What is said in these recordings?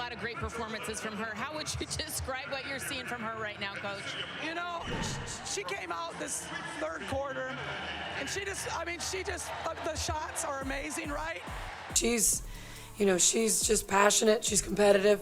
lot of great performances from her. How would you describe what you're seeing from her right now, Coach? You know, she came out this third quarter, and the shots are amazing, right? She's just passionate, she's competitive.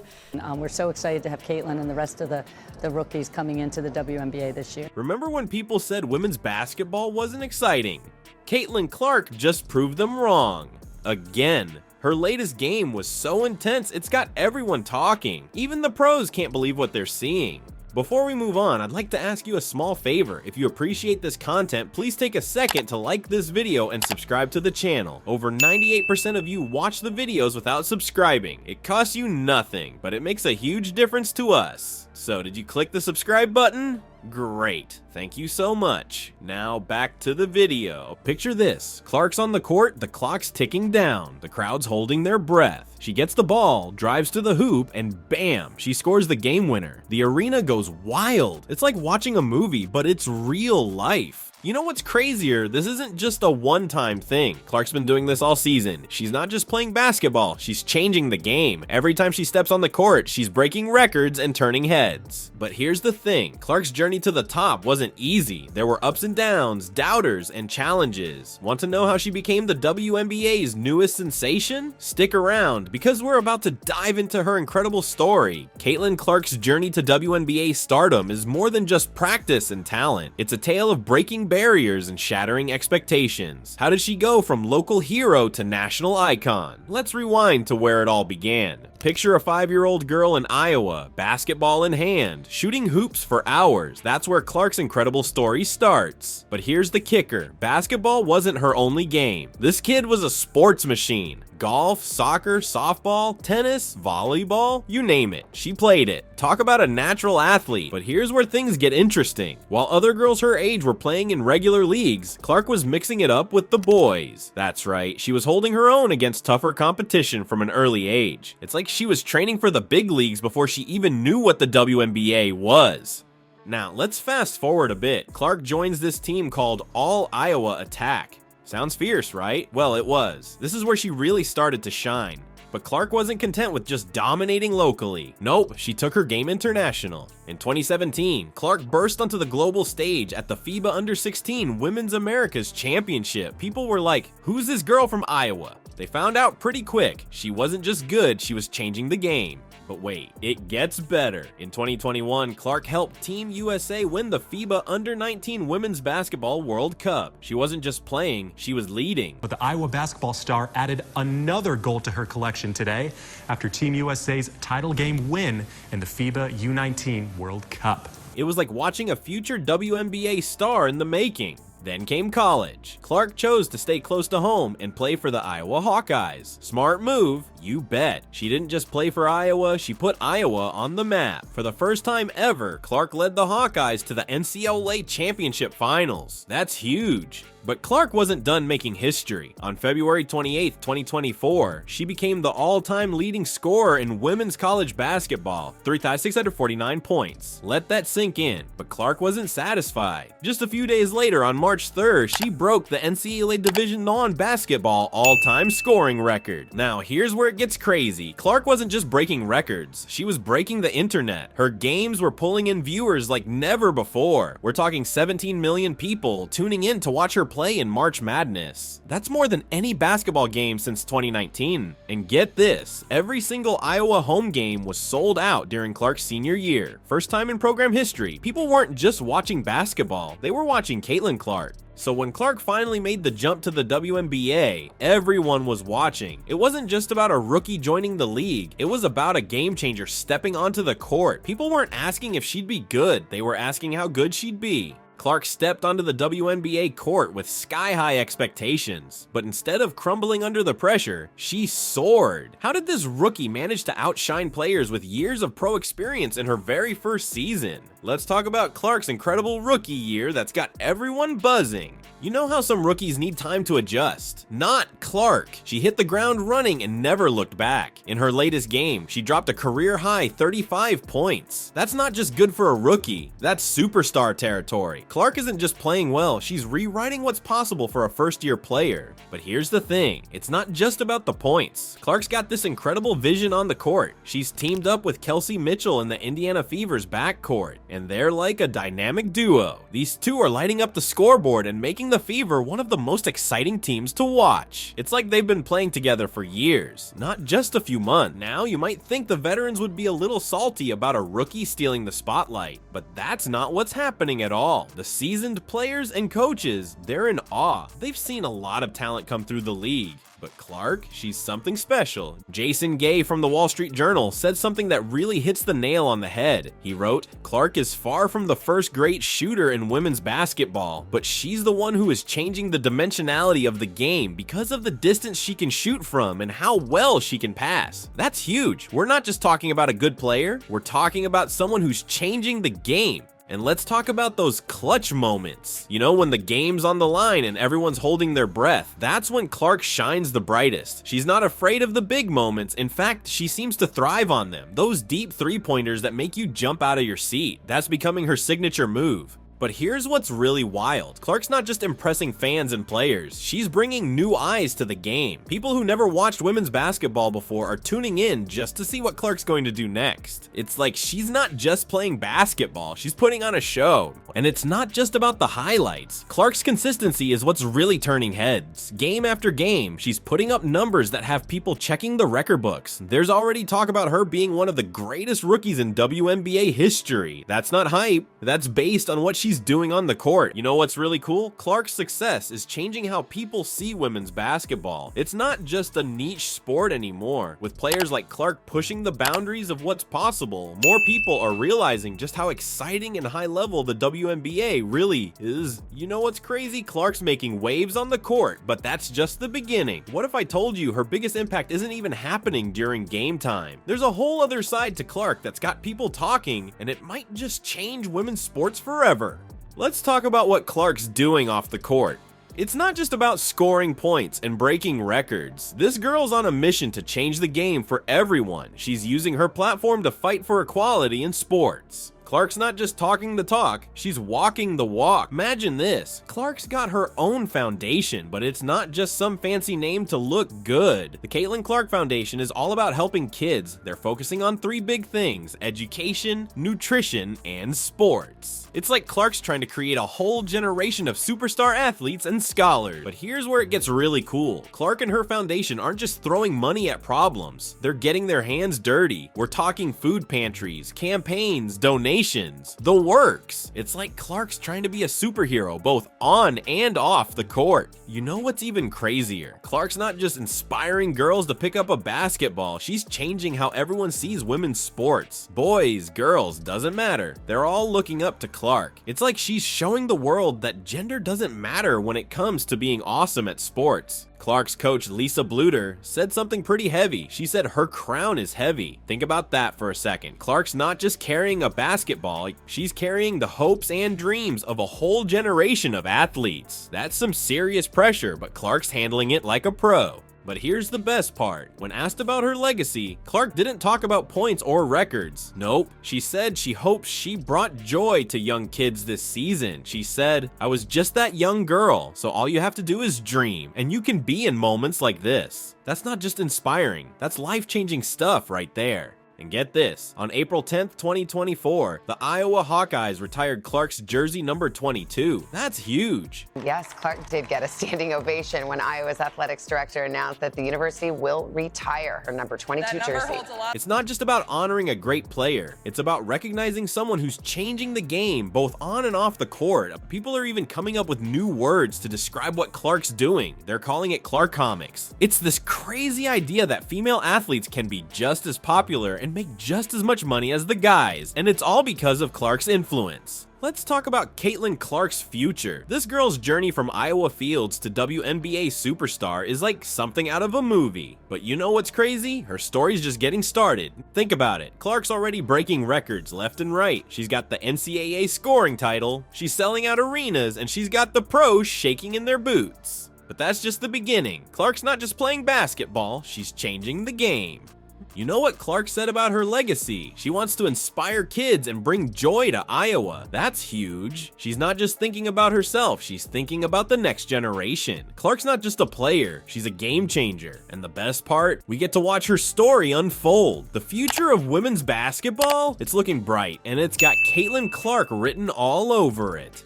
We're so excited to have Caitlin and the rest of the rookies coming into the WNBA this year. Remember when people said women's basketball wasn't exciting? Caitlin Clark just proved them wrong. Again. Her latest game was so intense, it's got everyone talking. Even the pros can't believe what they're seeing. Before we move on, I'd like to ask you a small favor. If you appreciate this content, please take a second to like this video and subscribe to the channel. Over 98% of you watch the videos without subscribing. It costs you nothing, but it makes a huge difference to us. So did you click the subscribe button? Great, thank you so much. Now back to the video. Picture this, Clark's on the court, the clock's ticking down, the crowd's holding their breath. She gets the ball, drives to the hoop, and bam, she scores the game winner. The arena goes wild. It's like watching a movie, but it's real life. You know what's crazier? This isn't just a one-time thing. Clark's been doing this all season. She's not just playing basketball, she's changing the game. Every time she steps on the court, she's breaking records and turning heads. But here's the thing, Clark's journey to the top wasn't easy. There were ups and downs, doubters, and challenges. Want to know how she became the WNBA's newest sensation? Stick around, because we're about to dive into her incredible story. Caitlin Clark's journey to WNBA stardom is more than just practice and talent. It's a tale of breaking barriers and shattering expectations. How did she go from local hero to national icon? Let's rewind to where it all began. Picture a 5-year-old girl in Iowa, basketball in hand, shooting hoops for hours. That's where Clark's incredible story starts. But here's the kicker, basketball wasn't her only game. This kid was a sports machine. Golf, soccer, softball, tennis, volleyball, you name it, she played it. Talk about a natural athlete. But here's where things get interesting. While other girls her age were playing in regular leagues, Clark was mixing it up with the boys. That's right, she was holding her own against tougher competition from an early age. It's like she was training for the big leagues before she even knew what the WNBA was. Now, let's fast forward a bit. Clark joins this team called All Iowa Attack. Sounds fierce, right? Well, it was. This is where she really started to shine. But Clark wasn't content with just dominating locally. Nope, she took her game international. In 2017, Clark burst onto the global stage at the FIBA Under-16 Women's Americas Championship. People were like, who's this girl from Iowa? They found out pretty quick. She wasn't just good, she was changing the game. But wait, it gets better. In 2021, Clark helped Team USA win the FIBA Under-19 Women's Basketball World Cup. She wasn't just playing, she was leading. But the Iowa basketball star added another goal to her collection today after Team USA's title game win in the FIBA U19 World Cup. It was like watching a future WNBA star in the making. Then came college. Clark chose to stay close to home and play for the Iowa Hawkeyes. Smart move, you bet. She didn't just play for Iowa, she put Iowa on the map. For the first time ever, Clark led the Hawkeyes to the NCAA Championship Finals. That's huge. But Clark wasn't done making history. On February 28, 2024, she became the all-time leading scorer in women's college basketball, 3,649 points. Let that sink in, but Clark wasn't satisfied. Just a few days later, on March 3rd, she broke the NCAA Division I basketball all-time scoring record. Now, here's where it gets crazy. Clark wasn't just breaking records, she was breaking the internet. Her games were pulling in viewers like never before. We're talking 17 million people tuning in to watch her play in March Madness. That's more than any basketball game since 2019. And get this, every single Iowa home game was sold out during Clark's senior year. First time in program history, people weren't just watching basketball, they were watching Caitlin Clark. So when Clark finally made the jump to the WNBA, everyone was watching. It wasn't just about a rookie joining the league, it was about a game changer stepping onto the court. People weren't asking if she'd be good, they were asking how good she'd be. Clark stepped onto the WNBA court with sky-high expectations, but instead of crumbling under the pressure, she soared. How did this rookie manage to outshine players with years of pro experience in her very first season? Let's talk about Clark's incredible rookie year that's got everyone buzzing. You know how some rookies need time to adjust? Not Clark. She hit the ground running and never looked back. In her latest game, she dropped a career-high 35 points. That's not just good for a rookie, that's superstar territory. Clark isn't just playing well, she's rewriting what's possible for a first-year player. But here's the thing, it's not just about the points. Clark's got this incredible vision on the court. She's teamed up with Kelsey Mitchell in the Indiana Fever's backcourt, and they're like a dynamic duo. These two are lighting up the scoreboard and making the Fever one of the most exciting teams to watch. It's like they've been playing together for years, not just a few months. Now, you might think the veterans would be a little salty about a rookie stealing the spotlight, but that's not what's happening at all. The seasoned players and coaches, they're in awe. They've seen a lot of talent come through the league. But Clark, she's something special. Jason Gay from the Wall Street Journal said something that really hits the nail on the head. He wrote, "Clark is far from the first great shooter in women's basketball, but she's the one who is changing the dimensionality of the game because of the distance she can shoot from and how well she can pass." That's huge. We're not just talking about a good player, we're talking about someone who's changing the game. And let's talk about those clutch moments. You know, when the game's on the line and everyone's holding their breath, that's when Clark shines the brightest. She's not afraid of the big moments. In fact, she seems to thrive on them. Those deep three-pointers that make you jump out of your seat. That's becoming her signature move. But here's what's really wild. Clark's not just impressing fans and players, she's bringing new eyes to the game. People who never watched women's basketball before are tuning in just to see what Clark's going to do next. It's like she's not just playing basketball, she's putting on a show. And it's not just about the highlights. Clark's consistency is what's really turning heads. Game after game, she's putting up numbers that have people checking the record books. There's already talk about her being one of the greatest rookies in WNBA history. That's not hype, that's based on what she's doing on the court. You know what's really cool? Clark's success is changing how people see women's basketball. It's not just a niche sport anymore. With players like Clark pushing the boundaries of what's possible, more people are realizing just how exciting and high level the WNBA really is. You know what's crazy? Clark's making waves on the court, but that's just the beginning. What if I told you her biggest impact isn't even happening during game time? There's a whole other side to Clark that's got people talking, and it might just change women's sports forever. Let's talk about what Clark's doing off the court. It's not just about scoring points and breaking records. This girl's on a mission to change the game for everyone. She's using her platform to fight for equality in sports. Clark's not just talking the talk, she's walking the walk. Imagine this. Clark's got her own foundation, but it's not just some fancy name to look good. The Caitlin Clark Foundation is all about helping kids. They're focusing on three big things: education, nutrition, and sports. It's like Clark's trying to create a whole generation of superstar athletes and scholars. But here's where it gets really cool. Clark and her foundation aren't just throwing money at problems. They're getting their hands dirty. We're talking food pantries, campaigns, donations, the works. It's like Clark's trying to be a superhero both on and off the court. You know what's even crazier? Clark's not just inspiring girls to pick up a basketball, she's changing how everyone sees women's sports. Boys, girls, doesn't matter. They're all looking up to Clark. It's like she's showing the world that gender doesn't matter when it comes to being awesome at sports. Clark's coach, Lisa Bluter, said something pretty heavy. She said her crown is heavy. Think about that for a second. Clark's not just carrying a basketball, she's carrying the hopes and dreams of a whole generation of athletes. That's some serious pressure, but Clark's handling it like a pro. But here's the best part. When asked about her legacy, Clark didn't talk about points or records. Nope. She said she hopes she brought joy to young kids this season. She said, "I was just that young girl, so all you have to do is dream, and you can be in moments like this." That's not just inspiring, that's life-changing stuff right there. And get this, on April 10th, 2024, the Iowa Hawkeyes retired Clark's jersey number 22. That's huge. Yes, Clark did get a standing ovation when Iowa's athletics director announced that the university will retire her number 22 jersey. It's not just about honoring a great player. It's about recognizing someone who's changing the game both on and off the court. People are even coming up with new words to describe what Clark's doing. They're calling it Clark Comics. It's this crazy idea that female athletes can be just as popular and make just as much money as the guys, and it's all because of Clark's influence. Let's talk about Caitlin Clark's future. This girl's journey from Iowa Fields to WNBA superstar is like something out of a movie. But you know what's crazy? Her story's just getting started. Think about it. Clark's already breaking records left and right. She's got the NCAA scoring title, she's selling out arenas, and she's got the pros shaking in their boots. But that's just the beginning. Clark's not just playing basketball, she's changing the game. You know what Clark said about her legacy? She wants to inspire kids and bring joy to Iowa. That's huge. She's not just thinking about herself, she's thinking about the next generation. Clark's not just a player, she's a game changer. And the best part? We get to watch her story unfold. The future of women's basketball? It's looking bright, and it's got Caitlin Clark written all over it.